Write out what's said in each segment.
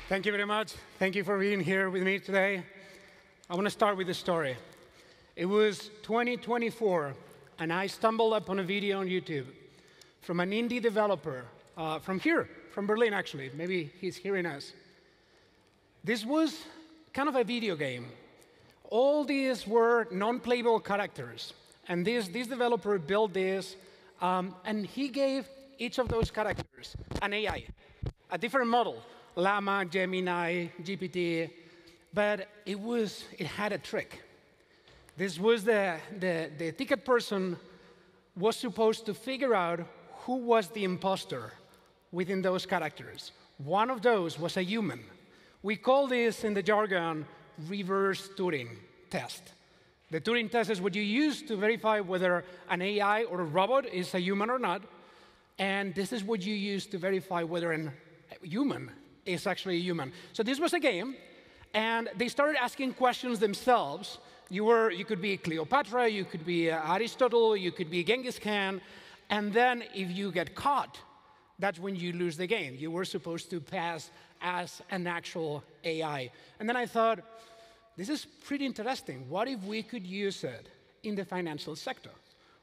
Thank you very much. Thank you for being here with me today. I want to start with a story. It was 2024, and I stumbled upon a video on YouTube from an indie developer from here, from Berlin, actually. Maybe he's hearing us. This was kind of a video game. All these were non-playable characters. And this developer built this, and he gave each of those characters an AI, a different model, Llama, Gemini, GPT, but it had a trick. This was the ticket person was supposed to figure out who was the imposter within those characters. One of those was a human. We call this in the jargon reverse Turing test. The Turing test is what you use to verify whether an AI or a robot is a human or not. And this is what you use to verify whether a human is actually a human. So this was a game, and they started asking questions themselves. You could be Cleopatra, you could be Aristotle, you could be Genghis Khan, and then if you get caught, that's when you lose the game. You were supposed to pass as an actual AI. And then I thought, this is pretty interesting. What if we could use it in the financial sector?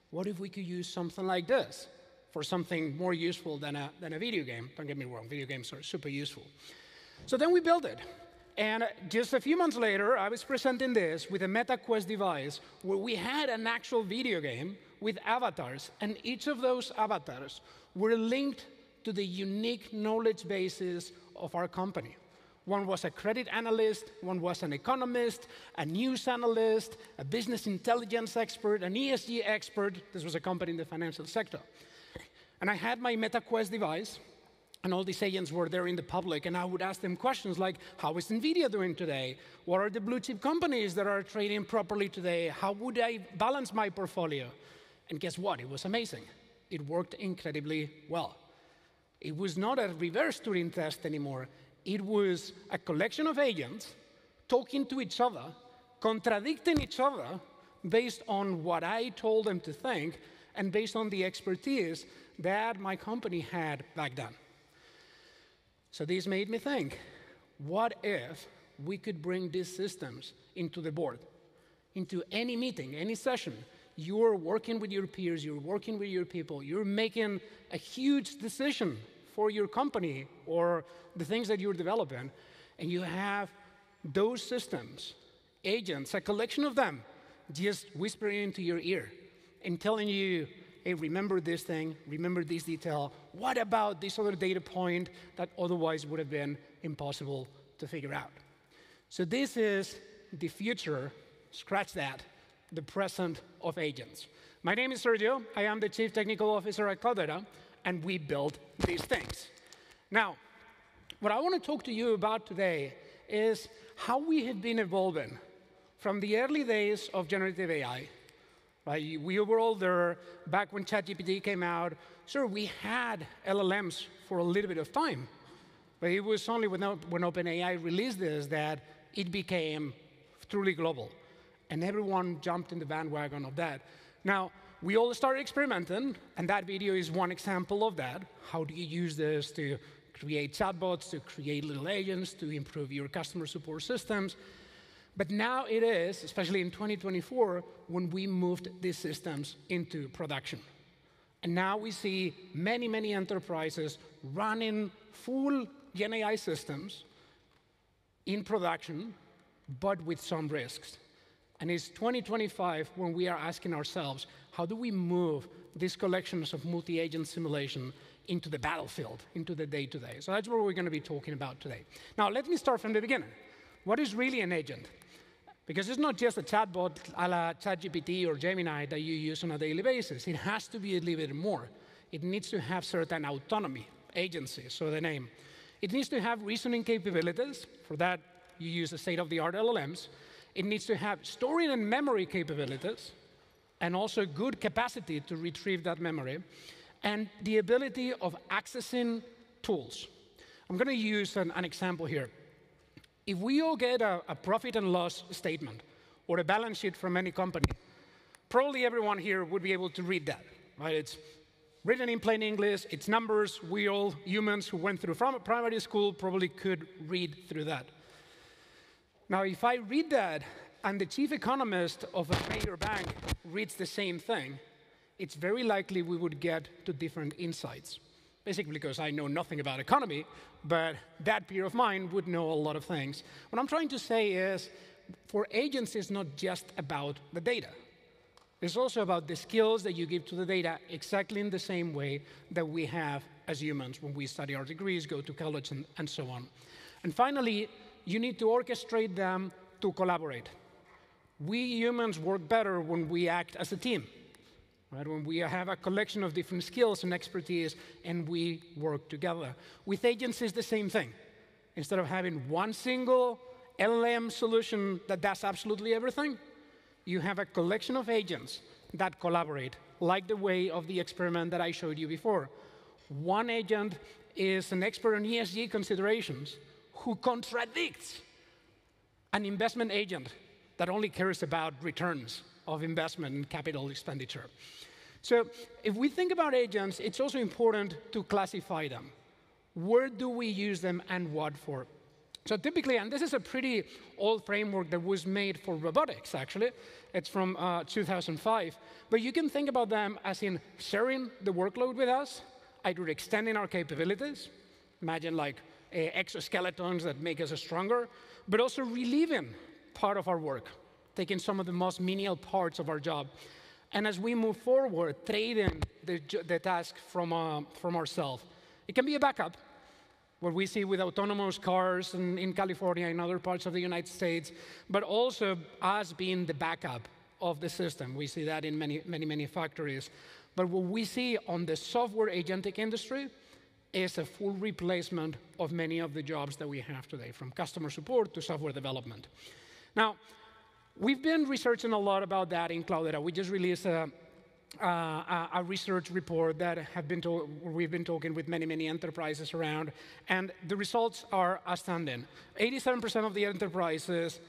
What if we could use something like this for something more useful than a video game? Don't get me wrong, video games are super useful. So then we built it. And just a few months later, I was presenting this with a MetaQuest device where we had an actual video game with avatars, and each of those avatars were linked to the unique knowledge bases of our company. One was a credit analyst, one was an economist, a news analyst, a business intelligence expert, an ESG expert. This was a company in the financial sector. And I had my MetaQuest device, and all these agents were there in the public, and I would ask them questions like, how is NVIDIA doing today? What are the blue chip companies that are trading properly today? How would I balance my portfolio? And guess what? It was amazing. It worked incredibly well. It was not a reverse Turing test anymore. It was a collection of agents talking to each other, contradicting each other based on what I told them to think and based on the expertise that my company had back then. So this made me think, what if we could bring these systems into the board, into any meeting, any session? You're working with your peers, you're working with your people, you're making a huge decision for your company or the things that you're developing, and you have those systems, agents, a collection of them, just whispering into your ear and telling you, hey, remember this thing, remember this detail, what about this other data point that otherwise would have been impossible to figure out? So this is the future, scratch that, the present of agents. My name is Sergio. I am the Chief Technical Officer at Cloudera, and we build these things. Now, what I want to talk to you about today is how we have been evolving from the early days of generative AI. Right? We were all there back when ChatGPT came out. Sure, we had LLMs for a little bit of time, but it was only when OpenAI released this that it became truly global, and everyone jumped in the bandwagon of that. Now, we all started experimenting, and that video is one example of that. How do you use this to create chatbots, to create little agents, to improve your customer support systems? But now it is, especially in 2024, when we moved these systems into production. And now we see many, many enterprises running full GenAI systems in production, but with some risks. And it's 2025 when we are asking ourselves, how do we move these collections of multi-agent simulation into the battlefield, into the day-to-day? So that's what we're going to be talking about today. Now, let me start from the beginning. What is really an agent? Because it's not just a chatbot a la ChatGPT or Gemini that you use on a daily basis. It has to be a little bit more. It needs to have certain autonomy, agency, so the name. It needs to have reasoning capabilities. For that, you use the state-of-the-art LLMs. It needs to have storage and memory capabilities, and also good capacity to retrieve that memory, and the ability of accessing tools. I'm going to use an example here. If we all get a profit and loss statement or a balance sheet from any company, probably everyone here would be able to read that, right? It's written in plain English. It's numbers. We all humans who went through from primary school probably could read through that. Now, if I read that and the chief economist of a major bank reads the same thing, it's very likely we would get to different insights. Basically because I know nothing about economy, but that peer of mine would know a lot of things. What I'm trying to say is, for agents, it's not just about the data. It's also about the skills that you give to the data exactly in the same way that we have as humans when we study our degrees, go to college, and so on. And finally, you need to orchestrate them to collaborate. We humans work better when we act as a team, right? When we have a collection of different skills and expertise and we work together. With agents, it's the same thing. Instead of having one single LLM solution that does absolutely everything, you have a collection of agents that collaborate, like the way of the experiment that I showed you before. One agent is an expert on ESG considerations who contradicts an investment agent that only cares about returns of investment and capital expenditure. So if we think about agents, it's also important to classify them. Where do we use them and what for? So typically, and this is a pretty old framework that was made for robotics, actually. It's from 2005. But you can think about them as in sharing the workload with us, either extending our capabilities, imagine like exoskeletons that make us stronger, but also relieving part of our work, taking some of the most menial parts of our job. And as we move forward, trading the task from ourselves. It can be a backup, what we see with autonomous cars in California and other parts of the United States, but also us being the backup of the system. We see that in many factories. But what we see on the software agentic industry is a full replacement of many of the jobs that we have today, from customer support to software development. Now, we've been researching a lot about that in Cloudera. We just released a research report that we've been talking with many enterprises around, and the results are astounding. 87% of the enterprises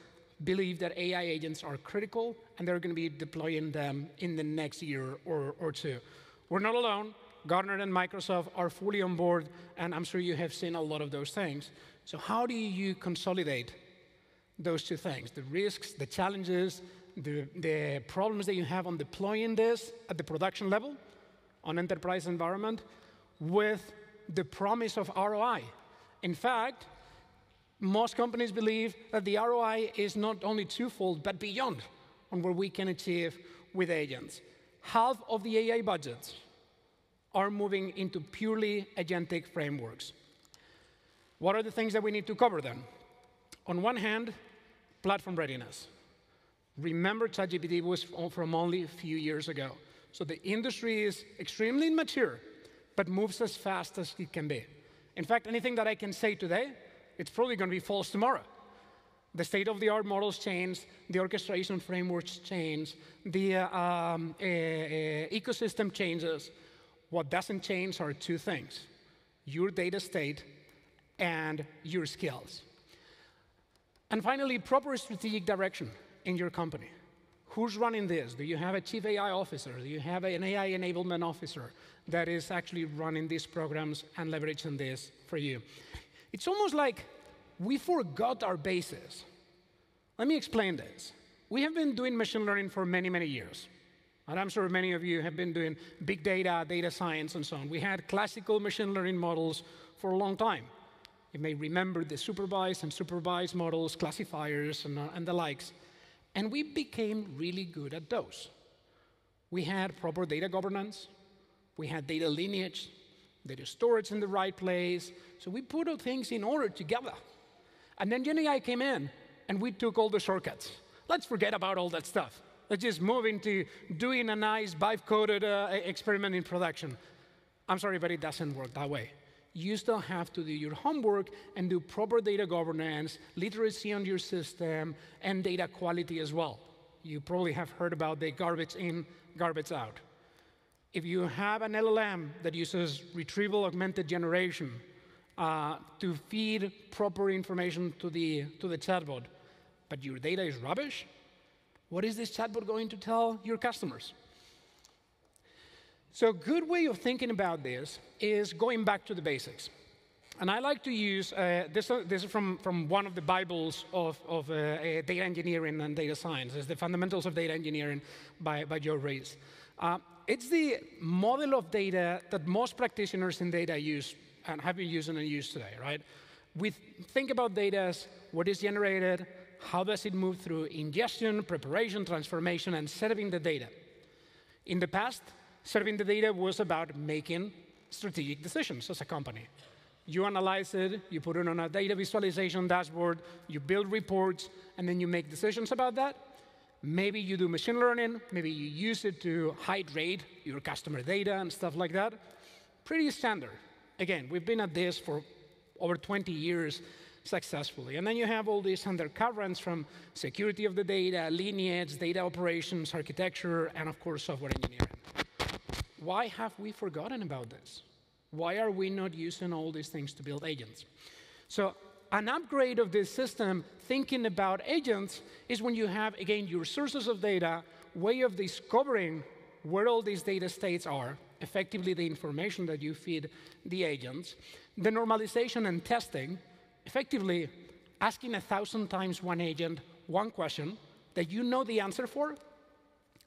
believe that AI agents are critical, and they're going to be deploying them in the next year or two. We're not alone. Gartner and Microsoft are fully on board, and I'm sure you have seen a lot of those things. So how do you consolidate those two things, the risks, the challenges, the problems that you have on deploying this at the production level, on enterprise environment, with the promise of ROI? In fact, most companies believe that the ROI is not only twofold, but beyond on what we can achieve with agents. Half of the AI budgets are moving into purely agentic frameworks. What are the things that we need to cover then? On one hand, platform readiness. Remember, ChatGPT was from only a few years ago. So the industry is extremely immature, but moves as fast as it can be. In fact, anything that I can say today, it's probably going to be false tomorrow. The state-of-the-art models change, the orchestration frameworks change, the ecosystem changes. What doesn't change are two things: your data state and your skills. And finally, proper strategic direction in your company. Who's running this? Do you have a chief AI officer? Do you have an AI enablement officer that is actually running these programs and leveraging this for you? It's almost like we forgot our bases. Let me explain this. We have been doing machine learning for many years. And I'm sure many of you have been doing big data, data science, and so on. We had classical machine learning models for a long time. You may remember the supervised and supervised models, classifiers, and the likes. And we became really good at those. We had proper data governance. We had data lineage, data storage in the right place. So we put all things in order together. And then GenAI came in, and we took all the shortcuts. Let's forget about all that stuff. Let's just move into doing a nice vibe-coded experiment in production. I'm sorry, but it doesn't work that way. You still have to do your homework and do proper data governance, literacy on your system, and data quality as well. You probably have heard about the garbage in, garbage out. If you have an LLM that uses retrieval augmented generation to feed proper information to the chatbot, but your data is rubbish, what is this chatbot going to tell your customers? So a good way of thinking about this is going back to the basics. And I like to use, this is from one of the Bibles of data engineering and data science. It's the Fundamentals of Data Engineering by Joe Rees. It's the model of data that most practitioners in data use and have been using and use today, right? We think about data as what is generated, how does it move through ingestion, preparation, transformation, and serving the data. In the past, serving the data was about making strategic decisions as a company. You analyze it, you put it on a data visualization dashboard, you build reports, and then you make decisions about that. Maybe you do machine learning, maybe you use it to hydrate your customer data and stuff like that. Pretty standard. Again, we've been at this for over 20 years successfully. And then you have all these undercurrents from security of the data, lineage, data operations, architecture, and of course, software engineering. Why have we forgotten about this? Why are we not using all these things to build agents? So an upgrade of this system, thinking about agents, is when you have, again, your sources of data, way of discovering where all these data states are, effectively the information that you feed the agents, the normalization and testing, effectively asking 1,000 times one agent one question that you know the answer for,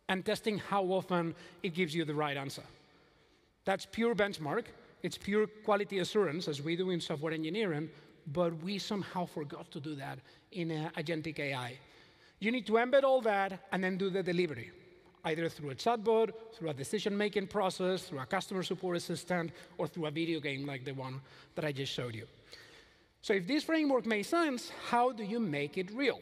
and testing how often it gives you the right answer. That's pure benchmark. It's pure quality assurance, as we do in software engineering, but we somehow forgot to do that in agentic AI. You need to embed all that and then do the delivery, either through a chatbot, through a decision-making process, through a customer support assistant, or through a video game like the one that I just showed you. So if this framework makes sense, how do you make it real?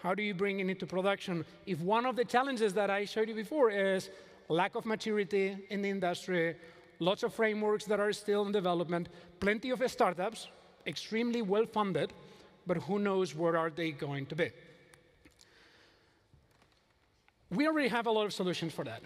How do you bring it into production if one of the challenges that I showed you before is lack of maturity in the industry, lots of frameworks that are still in development, plenty of startups, extremely well-funded, but who knows where are they going to be? We already have a lot of solutions for that,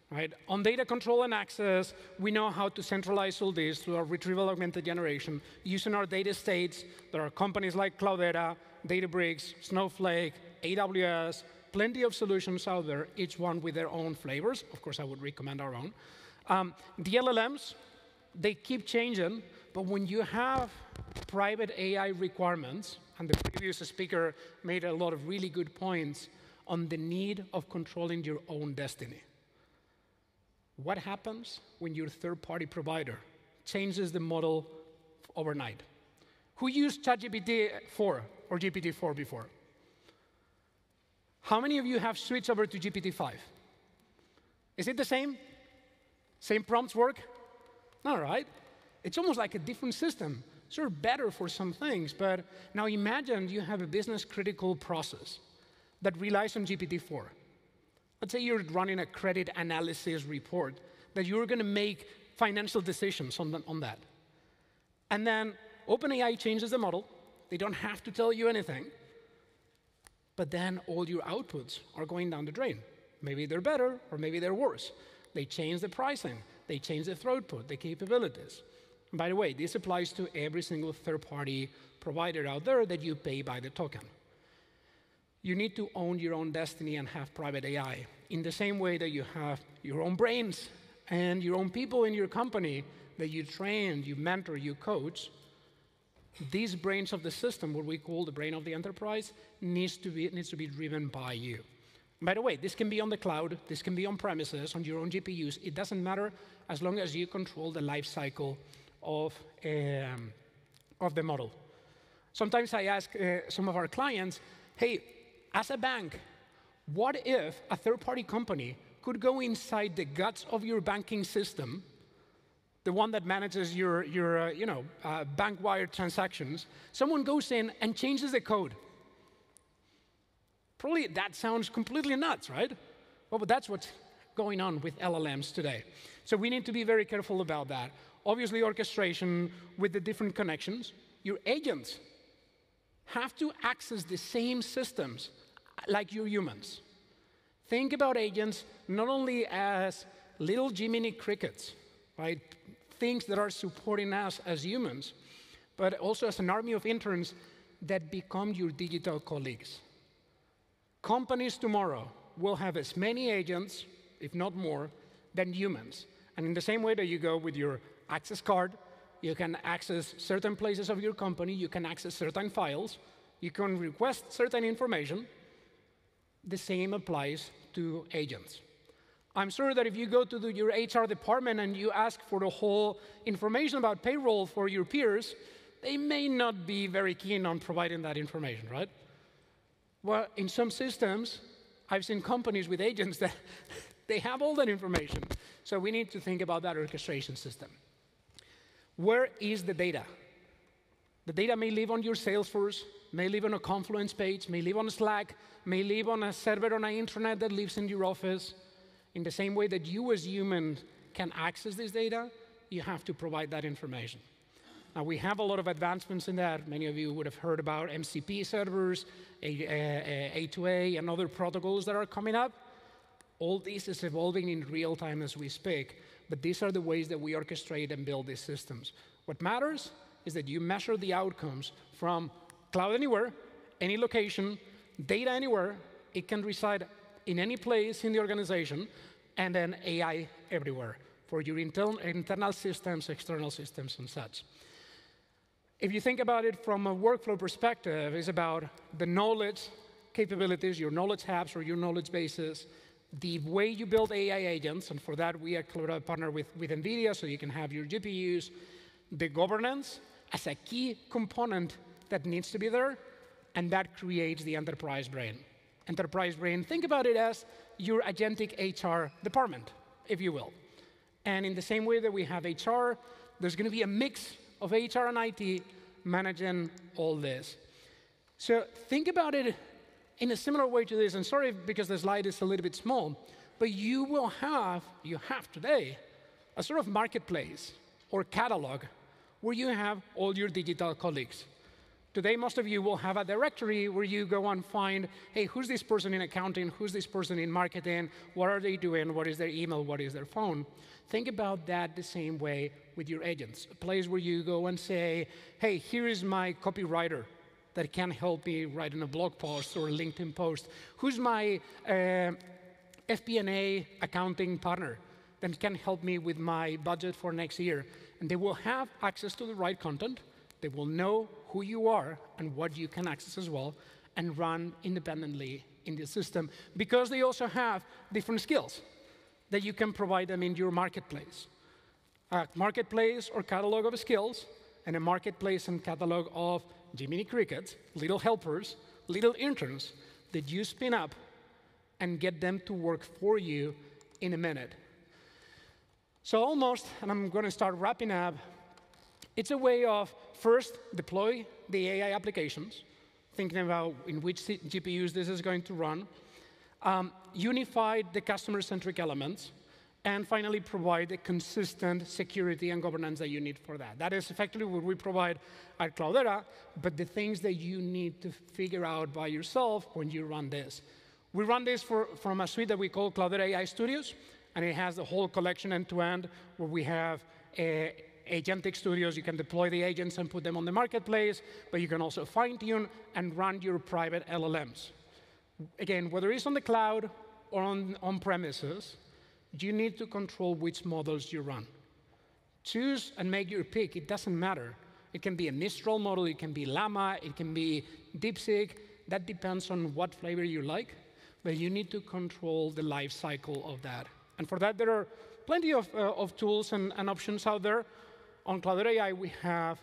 right? On data control and access, we know how to centralize all this through our retrieval augmented generation, using our data states. There are companies like Cloudera, Databricks, Snowflake, AWS, plenty of solutions out there, each one with their own flavors. Of course, I would recommend our own. The LLMs, they keep changing, but when you have private AI requirements, and the previous speaker made a lot of really good points on the need of controlling your own destiny. What happens when your third-party provider changes the model overnight? Who used ChatGPT 4 or GPT-4 before? How many of you have switched over to GPT-5? Is it the same? Same prompts work? All right. It's almost like a different system. Sure, better for some things, but now imagine you have a business-critical process that relies on GPT-4. Let's say you're running a credit analysis report that you're going to make financial decisions on that. And then OpenAI changes the model. They don't have to tell you anything. But then all your outputs are going down the drain. Maybe they're better, or maybe they're worse. They change the pricing. They change the throughput, the capabilities. And by the way, this applies to every single third-party provider out there that you pay by the token. You need to own your own destiny and have private AI in the same way that you have your own brains and your own people in your company that you train, you mentor, you coach. These brains of the system, what we call the brain of the enterprise, needs to be driven by you. By the way, this can be on the cloud, this can be on premises, on your own GPUs. It doesn't matter as long as you control the life cycle of the model. Sometimes I ask some of our clients, hey, as a bank, what if a third-party company could go inside the guts of your banking system, the one that manages your bank wire transactions? Someone goes in and changes the code. Probably that sounds completely nuts, right? Well, but that's what's going on with LLMs today. So we need to be very careful about that. Obviously, orchestration with the different connections. Your agents have to access the same systems like your humans. Think about agents not only as little Jiminy crickets, right? Things that are supporting us as humans, but also as an army of interns that become your digital colleagues. Companies tomorrow will have as many agents, if not more, than humans. And in the same way that you go with your access card, you can access certain places of your company, you can access certain files, you can request certain information. The same applies to agents. I'm sure that if you go to your HR department and you ask for the whole information about payroll for your peers, they may not be very keen on providing that information, right? Well, in some systems, I've seen companies with agents that they have all that information. So we need to think about that orchestration system. Where is the data? The data may live on your Salesforce, may live on a Confluence page, may live on Slack, may live on a server on the internet that lives in your office. In the same way that you as humans can access this data, you have to provide that information. Now, we have a lot of advancements in that. Many of you would have heard about MCP servers, A2A, and other protocols that are coming up. All this is evolving in real time as we speak, but these are the ways that we orchestrate and build these systems. What matters is that you measure the outcomes from cloud anywhere, any location, data anywhere. It can reside in any place in the organization, and then AI everywhere for your internal systems, external systems, and such. If you think about it from a workflow perspective, it's about the knowledge capabilities, your knowledge hubs or your knowledge bases, the way you build AI agents, and for that we at Cloudera partner with NVIDIA so you can have your GPUs, the governance as a key component that needs to be there, and that creates the enterprise brain. Enterprise brain, think about it as your agentic HR department, if you will. And in the same way that we have HR, there's going to be a mix of HR and IT managing all this. So think about it in a similar way to this, and sorry because the slide is a little bit small, but you have today a sort of marketplace or catalog where you have all your digital colleagues. Today, most of you will have a directory where you go and find, hey, who's this person in accounting? Who's this person in marketing? What are they doing? What is their email? What is their phone? Think about that the same way with your agents, a place where you go and say, hey, here is my copywriter that can help me write in a blog post or a LinkedIn post. Who's my FP&A accounting partner that can help me with my budget for next year? And they will have access to the right content. They will know who you are and what you can access as well, and run independently in the system, because they also have different skills that you can provide them in your marketplace. A marketplace or catalog of skills, and a marketplace and catalog of Jiminy Crickets, little helpers, little interns that you spin up and get them to work for you in a minute. So almost, and I'm going to start wrapping up, it's a way of first deploy the AI applications, thinking about in which GPUs this is going to run, unify the customer-centric elements, and finally provide the consistent security and governance that you need for that. That is effectively what we provide at Cloudera, but the things that you need to figure out by yourself when you run this. We run this from a suite that we call Cloudera AI Studios, and it has the whole collection end-to-end where we have agentic studios. You can deploy the agents and put them on the marketplace, but you can also fine-tune and run your private LLMs. Again, whether it's on the cloud or on-premises, you need to control which models you run. Choose and make your pick. It doesn't matter. It can be a Mistral model. It can be Llama. It can be DeepSeek. That depends on what flavor you like, but you need to control the life cycle of that. And for that, there are plenty of tools and options out there. On Cloudera AI, we have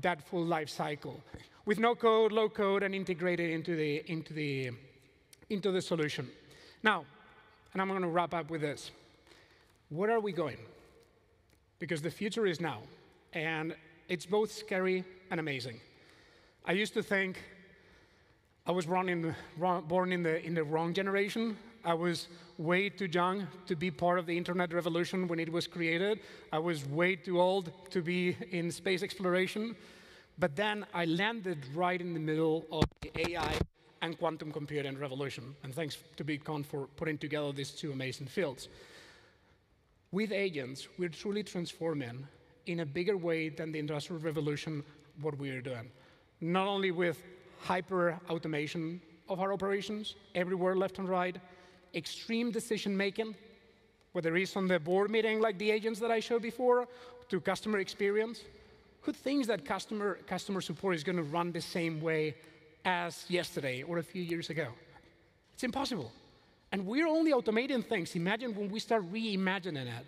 that full life cycle with no code, low code, and integrated into the solution. Now, and I'm going to wrap up with this. Where are we going? Because the future is now, and it's both scary and amazing. I used to think I was born in the wrong generation. I was way too young to be part of the internet revolution when it was created. I was way too old to be in space exploration. But then I landed right in the middle of the AI and quantum computing revolution. And thanks to BigCon for putting together these two amazing fields. With agents, we're truly transforming in a bigger way than the Industrial Revolution what we are doing. Not only with hyper-automation of our operations, everywhere left and right, extreme decision-making, whether it's on the board meeting like the agents that I showed before, to customer experience. Who thinks that customer support is going to run the same way as yesterday or a few years ago? It's impossible. And we're only automating things. Imagine when we start reimagining it.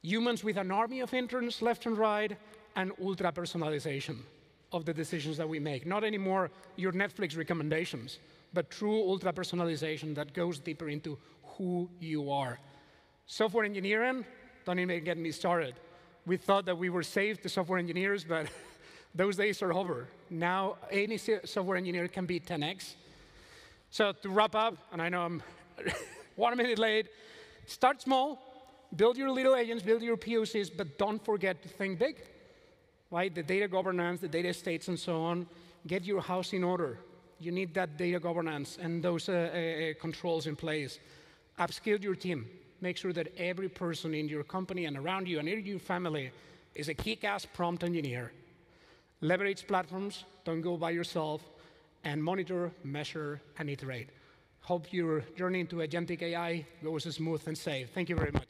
Humans with an army of interns left and right, and ultra-personalization of the decisions that we make. Not anymore your Netflix recommendations, but true ultra-personalization that goes deeper into who you are. Software engineering, don't even get me started. We thought that we were safe, the software engineers, but those days are over. Now, any software engineer can be 10x. So to wrap up, and I know I'm 1 minute late, start small, build your little agents, build your POCs, but don't forget to think big. Right? The data governance, the data estates, and so on. Get your house in order. You need that data governance and those controls in place. Upskill your team. Make sure that every person in your company and around you and in your family is a kick-ass prompt engineer. Leverage platforms. Don't go by yourself. And monitor, measure, and iterate. Hope your journey into agentic AI goes smooth and safe. Thank you very much.